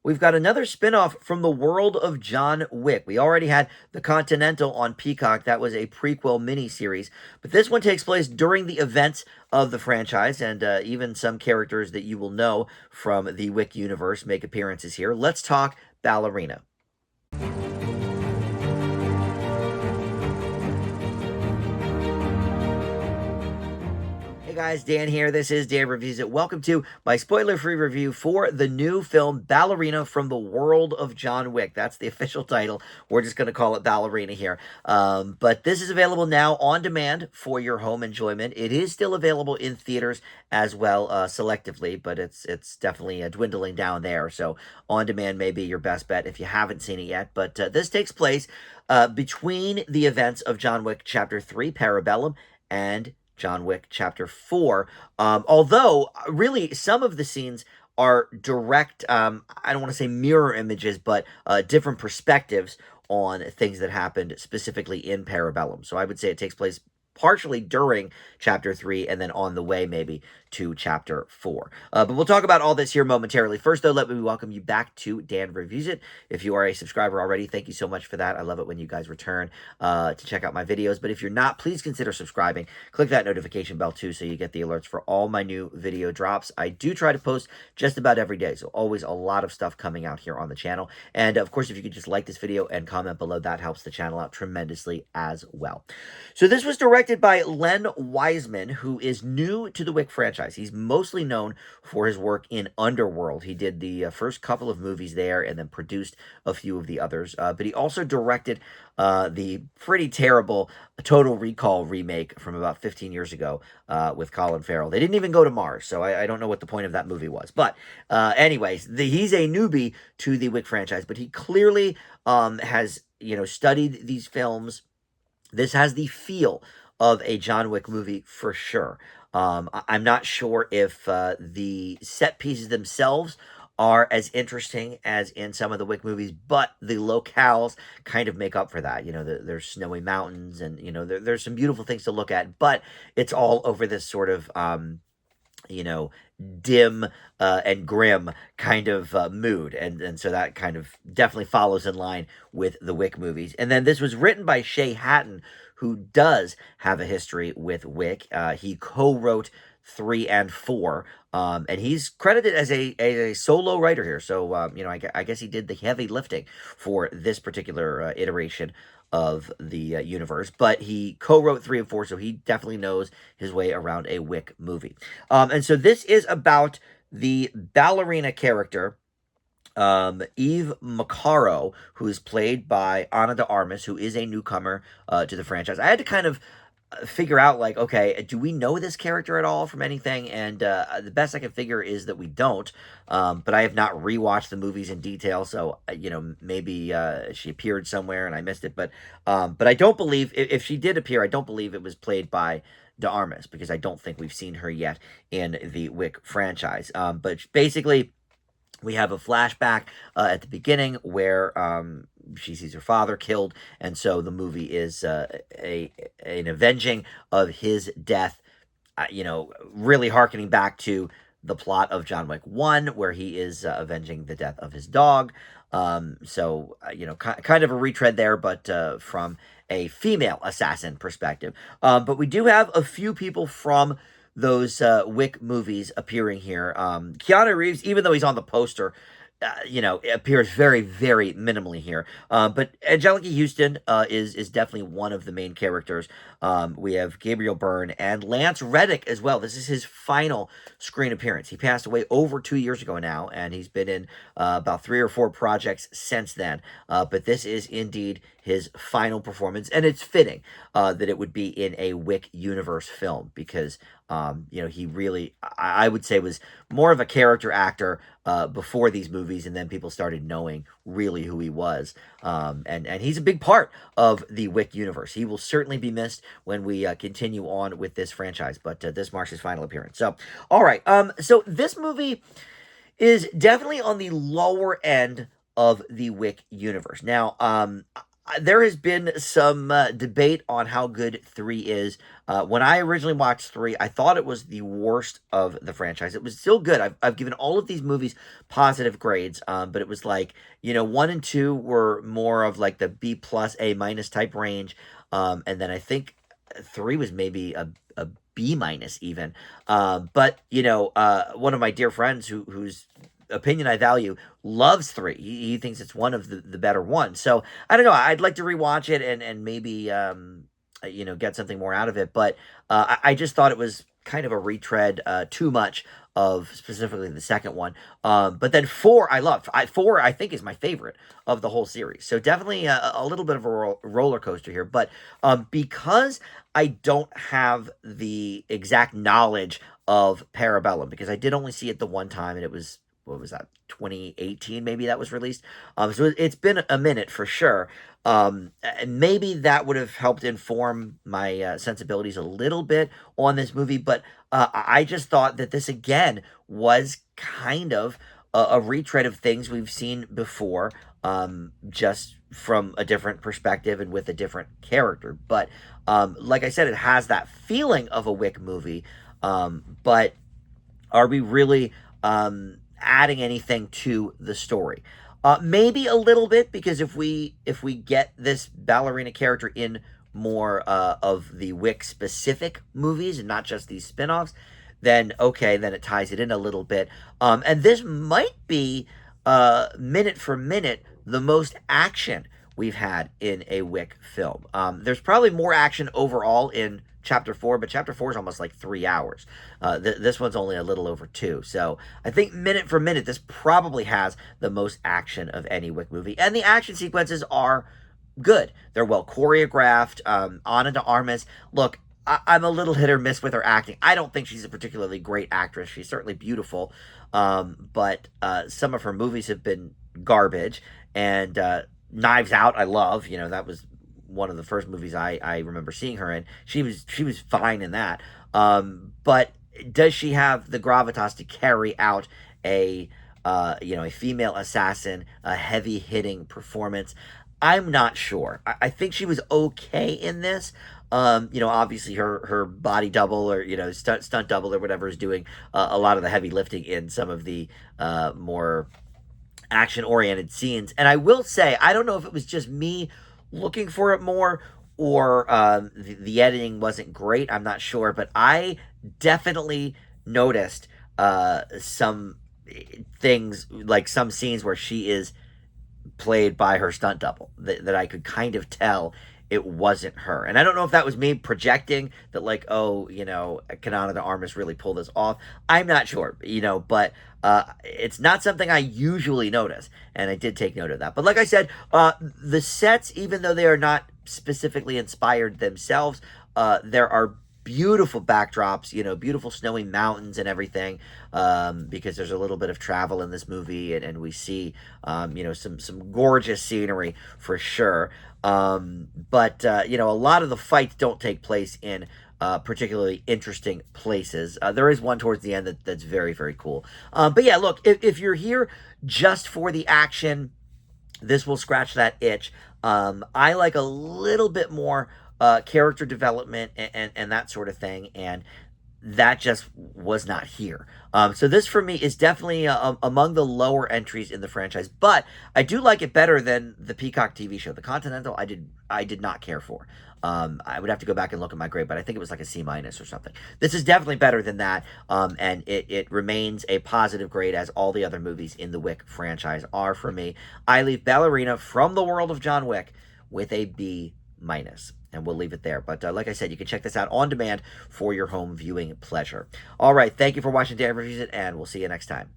we've got another spinoff from the world of John Wick. We already had The Continental on Peacock. That was a prequel miniseries. But this one takes place during the events of the franchise, and even some characters that you will know from the Wick universe make appearances here. Let's talk Ballerina. Hey guys, Dan here. This is Dan Reviews It. Welcome to my spoiler-free review for the new film Ballerina from the world of John Wick. That's the official title. We're just going to call it Ballerina here. But this is available now on demand for your home enjoyment. It is still available in theaters as well, selectively, but it's definitely dwindling down there. So on demand may be your best bet if you haven't seen it yet. But this takes place between the events of John Wick Chapter 3, Parabellum, and John Wick Chapter 4. Although, really, some of the scenes are direct, I don't want to say mirror images, but different perspectives on things that happened specifically in Parabellum. So I would say it takes place partially during Chapter 3 and then on the way maybe to Chapter 4. But we'll talk about all this here momentarily. First, though, let me welcome you back to Dan Reviews It. If you are a subscriber already, thank you so much for that. I love it when you guys return to check out my videos. But if you're not, please consider subscribing. Click that notification bell, too, so you get the alerts for all my new video drops. I do try to post just about every day, so always a lot of stuff coming out here on the channel. And, of course, if you could just like this video and comment below, that helps the channel out tremendously as well. So this was directed by Len Wiseman, who is new to the Wick franchise. He's mostly known for his work in Underworld. He did the first couple of movies there and then produced a few of the others. But he also directed the pretty terrible Total Recall remake from about 15 years ago with Colin Farrell. They didn't even go to Mars, so I don't know what the point of that movie was. But anyways, he's a newbie to the Wick franchise, but he clearly has, studied these films. This has the feel of a John Wick movie for sure. I'm not sure if the set pieces themselves are as interesting as in some of the Wick movies, but the locales kind of make up for that. There's snowy mountains and, there's some beautiful things to look at, but it's all over this sort of, dim and grim kind of mood. And so that kind of definitely follows in line with the Wick movies. And then this was written by Shay Hatton, who does have a history with Wick. He co-wrote 3 and 4, and he's credited as a solo writer here. So, I guess he did the heavy lifting for this particular iteration of the universe, but he co-wrote 3 and 4, so he definitely knows his way around a Wick movie. And so this is about the ballerina character, Eve Macaro, who is played by Ana de Armas, who is a newcomer to the franchise. I had to kind of figure out, like, okay, do we know this character at all from anything? And the best I can figure is that we don't. But I have not rewatched the movies in detail, so maybe she appeared somewhere and I missed it. But I don't believe, if she did appear, I don't believe it was played by de Armas, because I don't think we've seen her yet in the Wick franchise. But basically, we have a flashback at the beginning where she sees her father killed, and so the movie is an avenging of his death, really hearkening back to the plot of John Wick 1, where he is avenging the death of his dog. So, kind of a retread there, but from a female assassin perspective. But we do have a few people from those Wick movies appearing here. Keanu Reeves, even though he's on the poster, appears very, very minimally here. But Angelica Houston is definitely one of the main characters. We have Gabriel Byrne and Lance Reddick as well. This is his final screen appearance. He passed away over 2 years ago now, and he's been in about 3 or 4 projects since then. But this is indeed his final performance, and it's fitting that it would be in a Wick universe film, because he really, I would say, was more of a character actor before these movies, and then people started knowing really who he was. And he's a big part of the Wick universe. He will certainly be missed when we continue on with this franchise, but this marks his final appearance. So, all right. So this movie is definitely on the lower end of the Wick universe. Now, There has been some debate on how good 3 is. When I originally watched 3, I thought it was the worst of the franchise. It was still good. I've given all of these movies positive grades, but it was like, 1 and 2 were more of like the B plus, A minus type range. And then I think 3 was maybe a B minus even. But, one of my dear friends whose opinion I value loves 3. He thinks it's one of the better ones. So I don't know. I'd like to rewatch it and maybe get something more out of it. But I just thought it was kind of a retread, too much of specifically the second one. But then 4 I loved. 4 I think is my favorite of the whole series. So definitely a little bit of a roller coaster here. But because I don't have the exact knowledge of Parabellum, because I did only see it the one time, and it was, what was that, 2018 maybe that was released. So it's been a minute for sure. And maybe that would have helped inform my sensibilities a little bit on this movie, but I just thought that this again was kind of a retread of things we've seen before, just from a different perspective and with a different character. But like I said, it has that feeling of a Wick movie, but are we really adding anything to the story? Maybe a little bit, because if we get this ballerina character in more of the Wick specific movies and not just these spin-offs, then okay, then it ties it in a little bit. And this might be minute for minute the most action we've had in a Wick film. There's probably more action overall in chapter 4, but chapter 4 is almost like 3 hours. This one's only a little over 2. So I think minute for minute, this probably has the most action of any Wick movie. And the action sequences are good. They're well choreographed. Ana de Armas, look, I'm a little hit or miss with her acting. I don't think she's a particularly great actress. She's certainly beautiful. But some of her movies have been garbage. And Knives Out, I love. That was one of the first movies I remember seeing her in. She was fine in that. But does she have the gravitas to carry out a female assassin, a heavy hitting performance? I'm not sure. I think she was okay in this. Obviously her body double, or stunt double or whatever, is doing a lot of the heavy lifting in some of the more action oriented scenes. And I will say, I don't know if it was just me looking for it more, or the editing wasn't great. I'm not sure, but I definitely noticed some things, like some scenes where she is played by her stunt double, that I could kind of tell it wasn't her. And I don't know if that was me projecting that, like, oh, can Ana de Armas really pull this off? I'm not sure, but it's not something I usually notice, and I did take note of that. But like I said, the sets, even though they are not specifically inspired themselves, there are beautiful backdrops, beautiful snowy mountains and everything, because there's a little bit of travel in this movie, and we see, some gorgeous scenery for sure. But a lot of the fights don't take place in particularly interesting places. There is one towards the end that's very, very cool. But yeah, look, if you're here just for the action, this will scratch that itch. I like a little bit more character development and that sort of thing, and that just was not here. So this for me is definitely among the lower entries in the franchise, but I do like it better than the Peacock TV show. The Continental, I did not care for. I would have to go back and look at my grade, but I think it was like a C minus or something. This is definitely better than that, and it remains a positive grade, as all the other movies in the Wick franchise are for me. I leave Ballerina from the world of John Wick with a B minus. And we'll leave it there. But like I said, you can check this out on demand for your home viewing pleasure. All right. Thank you for watching Dan Reviews It, and we'll see you next time.